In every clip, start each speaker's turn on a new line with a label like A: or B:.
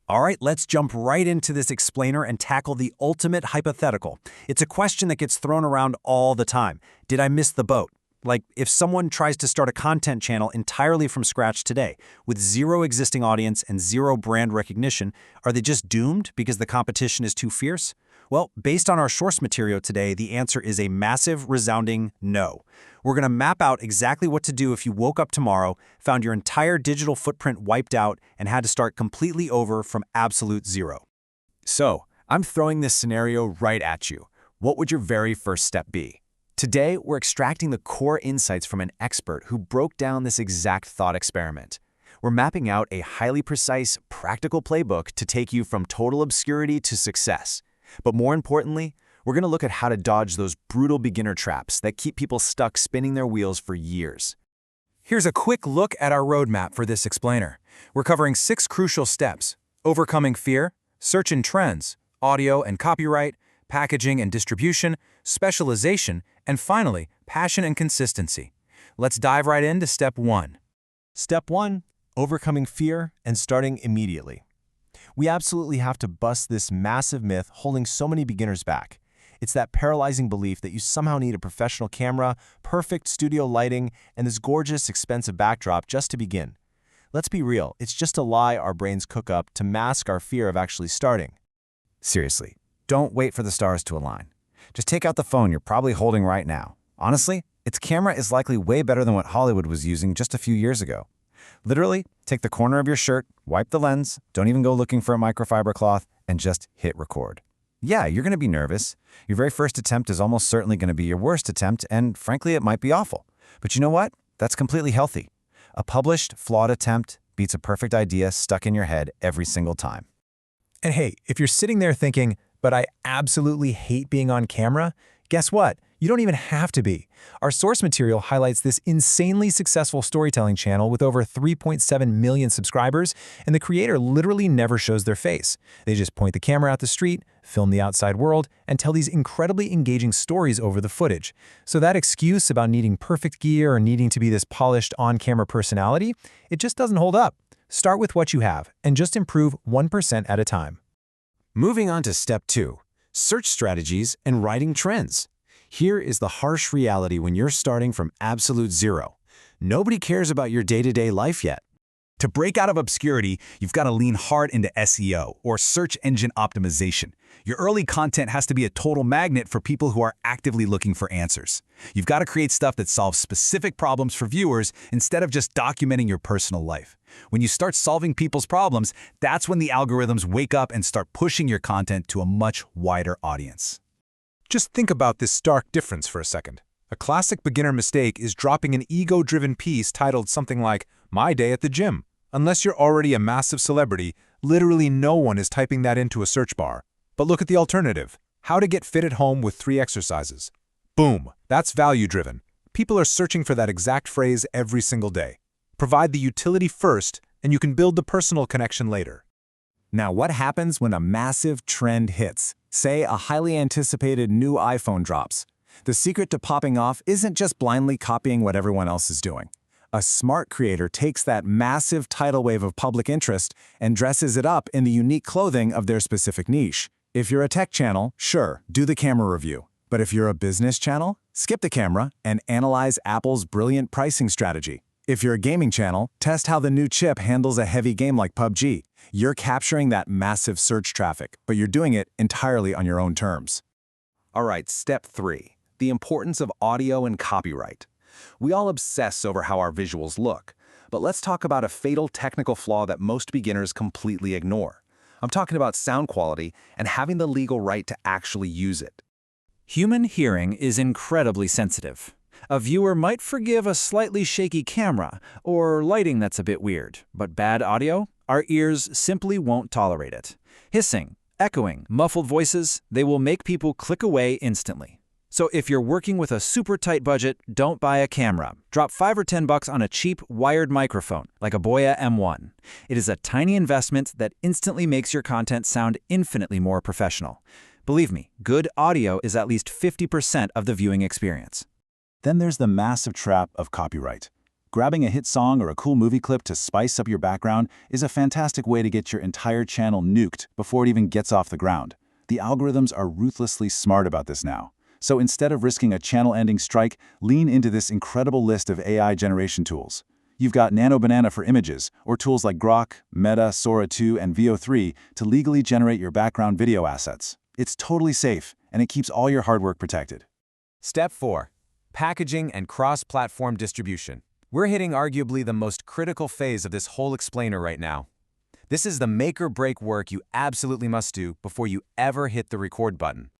A: All right, let's jump right into this explainer and tackle the ultimate hypothetical. It's a question that gets thrown around all the time. Did I miss the boat? Like, if someone tries to start a content channel entirely from scratch today, with zero existing audience and zero brand recognition, are they just doomed because the competition is too fierce? Well, based on our source material today, the answer is a massive, resounding no. We're going to map out exactly what to do if you woke up tomorrow, found your entire digital footprint wiped out, and had to start completely over from absolute zero.
B: So, I'm throwing this scenario right at you. What would your very first step be? Today, we're extracting the core insights from an expert who broke down this exact thought experiment. We're mapping out a highly precise, practical playbook to take you from total obscurity to success. But more importantly, we're going to look at how to dodge those brutal beginner traps that keep people stuck spinning their wheels for years.
C: Here's a quick look at our roadmap for this explainer. We're covering 6 crucial steps: overcoming fear, search and trends, audio and copyright, packaging and distribution, specialization, and finally, passion and consistency. Let's dive right into step 1.
D: Step 1. Overcoming fear and starting immediately. We absolutely have to bust this massive myth holding so many beginners back. It's that paralyzing belief that you somehow need a professional camera, perfect studio lighting, and this gorgeous, expensive backdrop just to begin. Let's be real, it's just a lie our brains cook up to mask our fear of actually starting.
B: Seriously, don't wait for the stars to align. Just take out the phone you're probably holding right now. Honestly, its camera is likely way better than what Hollywood was using just a few years ago. Literally, take the corner of your shirt, wipe the lens, don't even go looking for a microfiber cloth, and just hit record. Yeah, you're going to be nervous. Your very first attempt is almost certainly going to be your worst attempt, and frankly, it might be awful. But you know what? That's completely healthy. A published, flawed attempt beats a perfect idea stuck in your head every single time.
C: And hey, if you're sitting there thinking, but I absolutely hate being on camera, guess what? You don't even have to be. Our source material highlights this insanely successful storytelling channel with over 3.7 million subscribers, and the creator literally never shows their face. They just point the camera out the street, film the outside world, and tell these incredibly engaging stories over the footage. So that excuse about needing perfect gear or needing to be this polished on-camera personality, it just doesn't hold up. Start with what you have, and just improve 1% at a time.
B: Moving on to step 2, search strategies and writing trends. Here is the harsh reality when you're starting from absolute zero. Nobody cares about your day-to-day life yet. To break out of obscurity, you've got to lean hard into SEO, or search engine optimization. Your early content has to be a total magnet for people who are actively looking for answers. You've got to create stuff that solves specific problems for viewers instead of just documenting your personal life. When you start solving people's problems, that's when the algorithms wake up and start pushing your content to a much wider audience.
E: Just think about this stark difference for a second. A classic beginner mistake is dropping an ego-driven piece titled something like, "My Day at the Gym." Unless you're already a massive celebrity, literally no one is typing that into a search bar. But look at the alternative. How to get fit at home with 3 exercises. Boom, that's value-driven. People are searching for that exact phrase every single day. Provide the utility first, and you can build the personal connection later.
B: Now, what happens when a massive trend hits? Say a highly anticipated new iPhone drops. The secret to popping off isn't just blindly copying what everyone else is doing. A smart creator takes that massive tidal wave of public interest and dresses it up in the unique clothing of their specific niche. If you're a tech channel, sure, do the camera review. But if you're a business channel, skip the camera and analyze Apple's brilliant pricing strategy. If you're a gaming channel, test how the new chip handles a heavy game like PUBG. You're capturing that massive search traffic, but you're doing it entirely on your own terms.
F: All right, step 3, the importance of audio and copyright. We all obsess over how our visuals look, but let's talk about a fatal technical flaw that most beginners completely ignore. I'm talking about sound quality and having the legal right to actually use it.
A: Human hearing is incredibly sensitive. A viewer might forgive a slightly shaky camera or lighting that's a bit weird, but bad audio? Our ears simply won't tolerate it. Hissing, echoing, muffled voices, they will make people click away instantly. So if you're working with a super tight budget, don't buy a camera. Drop $5 or $10 on a cheap wired microphone, like a Boya M1. It is a tiny investment that instantly makes your content sound infinitely more professional. Believe me, good audio is at least 50% of the viewing experience.
D: Then there's the massive trap of copyright.
F: Grabbing a hit song or a cool movie clip to spice up your background is a fantastic way to get your entire channel nuked before it even gets off the ground. The algorithms are ruthlessly smart about this now. So instead of risking a channel-ending strike, lean into this incredible list of AI generation tools. You've got Nano Banana for images, or tools like Grok, Meta, Sora 2, and Veo 3 to legally generate your background video assets. It's totally safe, and it keeps all your hard work protected.
D: Step 4. Packaging and cross-platform distribution. We're hitting arguably the most critical phase of this whole explainer right now. This is the make-or-break work you absolutely must do before you ever hit the record button.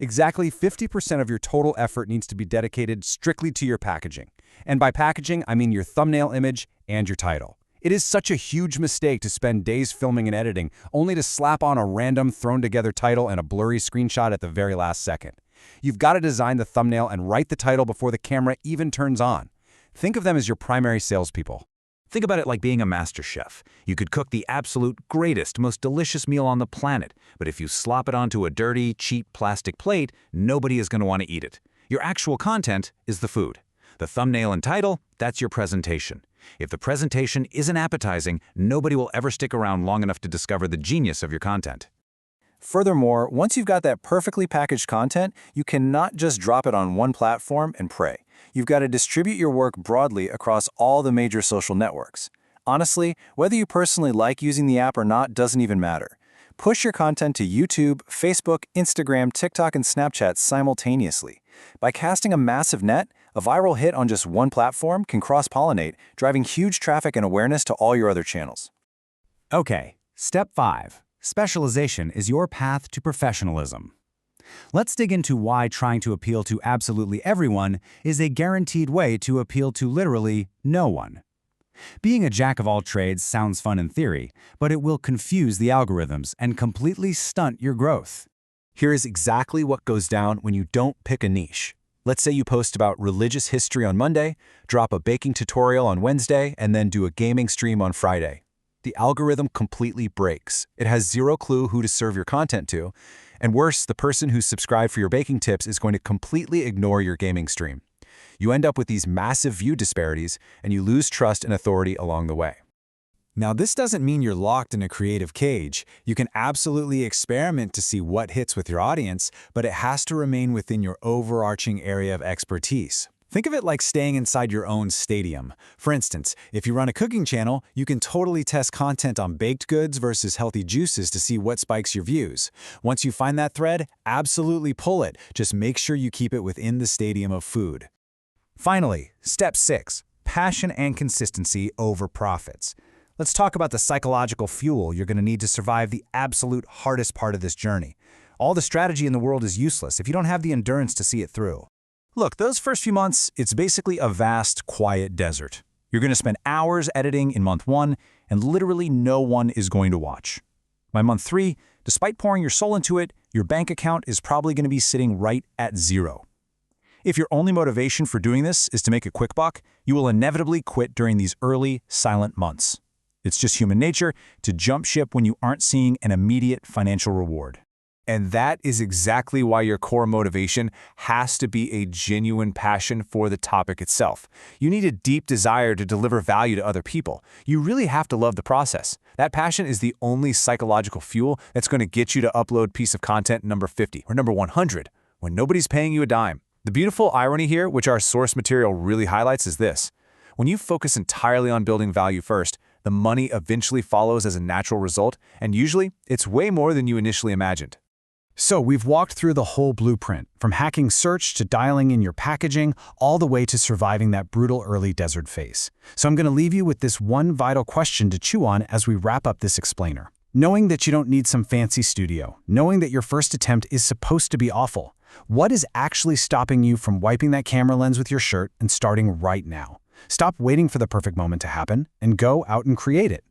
A: Exactly 50% of your total effort needs to be dedicated strictly to your packaging. And by packaging, I mean your thumbnail image and your title. It is such a huge mistake to spend days filming and editing, only to slap on a random thrown-together title and a blurry screenshot at the very last second. You've got to design the thumbnail and write the title before the camera even turns on. Think of them as your primary salespeople.
G: Think about it like being a master chef. You could cook the absolute greatest, most delicious meal on the planet, but if you slop it onto a dirty, cheap plastic plate, nobody is going to want to eat it. Your actual content is the food. The thumbnail and title, that's your presentation. If the presentation isn't appetizing, nobody will ever stick around long enough to discover the genius of your content.
B: Furthermore, once you've got that perfectly packaged content, you cannot just drop it on one platform and pray. You've got to distribute your work broadly across all the major social networks. Honestly, whether you personally like using the app or not doesn't even matter. Push your content to YouTube, Facebook, Instagram, TikTok, and Snapchat simultaneously. By casting a massive net, a viral hit on just one platform can cross-pollinate, driving huge traffic and awareness to all your other channels.
A: Okay, step 5. Specialization is your path to professionalism. Let's dig into why trying to appeal to absolutely everyone is a guaranteed way to appeal to literally no one. Being a jack of all trades sounds fun in theory, but it will confuse the algorithms and completely stunt your growth.
D: Here is exactly what goes down when you don't pick a niche. Let's say you post about religious history on Monday, drop a baking tutorial on Wednesday, and then do a gaming stream on Friday. The algorithm completely breaks. It has zero clue who to serve your content to, and worse, the person who's subscribed for your baking tips is going to completely ignore your gaming stream. You end up with these massive view disparities, and you lose trust and authority along the way.
A: Now, this doesn't mean you're locked in a creative cage. You can absolutely experiment to see what hits with your audience, but it has to remain within your overarching area of expertise. Think of it like staying inside your own stadium. For instance, if you run a cooking channel, you can totally test content on baked goods versus healthy juices to see what spikes your views. Once you find that thread, absolutely pull it. Just make sure you keep it within the stadium of food. Finally, step 6, passion and consistency over profits. Let's talk about the psychological fuel you're going to need to survive the absolute hardest part of this journey. All the strategy in the world is useless if you don't have the endurance to see it through. Look, those first few months, it's basically a vast, quiet desert. You're going to spend hours editing in month 1, and literally no one is going to watch. By month 3, despite pouring your soul into it, your bank account is probably going to be sitting right at 0. If your only motivation for doing this is to make a quick buck, you will inevitably quit during these early, silent months. It's just human nature to jump ship when you aren't seeing an immediate financial reward.
D: And that is exactly why your core motivation has to be a genuine passion for the topic itself. You need a deep desire to deliver value to other people. You really have to love the process. That passion is the only psychological fuel that's going to get you to upload piece of content number 50 or number 100 when nobody's paying you a dime. The beautiful irony here, which our source material really highlights, is this. When you focus entirely on building value first, the money eventually follows as a natural result, and usually it's way more than you initially imagined.
A: So we've walked through the whole blueprint, from hacking search to dialing in your packaging, all the way to surviving that brutal early desert phase. So I'm going to leave you with this one vital question to chew on as we wrap up this explainer. Knowing that you don't need some fancy studio, knowing that your first attempt is supposed to be awful, what is actually stopping you from wiping that camera lens with your shirt and starting right now? Stop waiting for the perfect moment to happen and go out and create it.